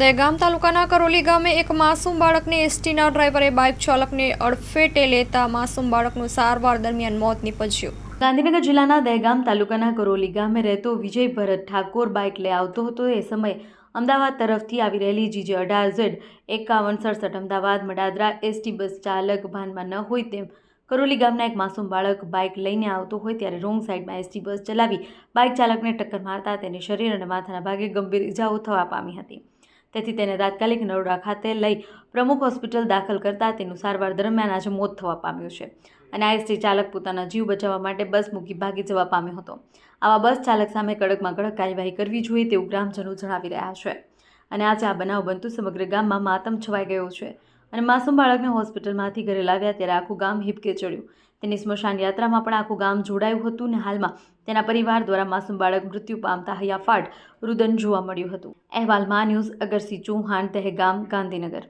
દહેગામ તાલુકાના કરોલી ગામે એક માસૂમ બાળકને એસટીના ડ્રાઈવરે બાઇક ચાલકને અડફેટે લેતા માસૂમ બાળકનું સારવાર દરમિયાન મોત નીપજ્યું। ગાંધીનગર જિલ્લાના દહેગામ તાલુકાના કરોલી ગામે રહેતો વિજય ભરત ઠાકોર બાઇક લઈ આવતો હતો। એ સમયે અમદાવાદ તરફથી આવી રહેલી GJ18Z5167 અમદાવાદ મડાદરા એસટી બસ ચાલક ભાનમાં ન હોય તેમ કરોલી ગામના એક માસૂમ બાળક બાઇક લઈને આવતો હોય ત્યારે રોંગ સાઈડમાં એસટી બસ ચલાવી બાઇક ચાલકને ટક્કર મારતા તેને શરીર અને માથાના ભાગે ગંભીર ઇજાઓ થવા પામી હતી। તેથી તેને તાત્કાલિક નરોડા ખાતે લઈ પ્રમુખ હોસ્પિટલ દાખલ કરતા તેનું સારવાર દરમિયાન આજે મોત થવા પામ્યું છે અને આ એસટી ચાલક પોતાના જીવ બચાવવા માટે બસ મૂકી ભાગી જવા પામ્યો હતો। આવા બસ ચાલક સામે કડકમાં કડક કાર્યવાહી કરવી જોઈએ તેવું ગ્રામજનો જણાવી રહ્યા છે અને આજે આ બનાવ બનતું સમગ્ર ગામમાં માતમ છવાઈ ગયો છે અને માસૂમ બાળકને હોસ્પિટલમાંથી ઘરે લાવ્યા ત્યારે આખું ગામ હિબકે ચડ્યું। તેની સ્મશાન યાત્રામાં પણ આખું ગામ જોડાયું હતું અને હાલમાં તેના પરિવાર દ્વારા માસૂમ બાળક મૃત્યુ પામતા હૈયાફાટ રુદન જોવા મળ્યું હતું। અહેવાલ માં ન્યૂઝ અગરસિંહ ચૌહાણ, દહેગામ, ગાંધીનગર।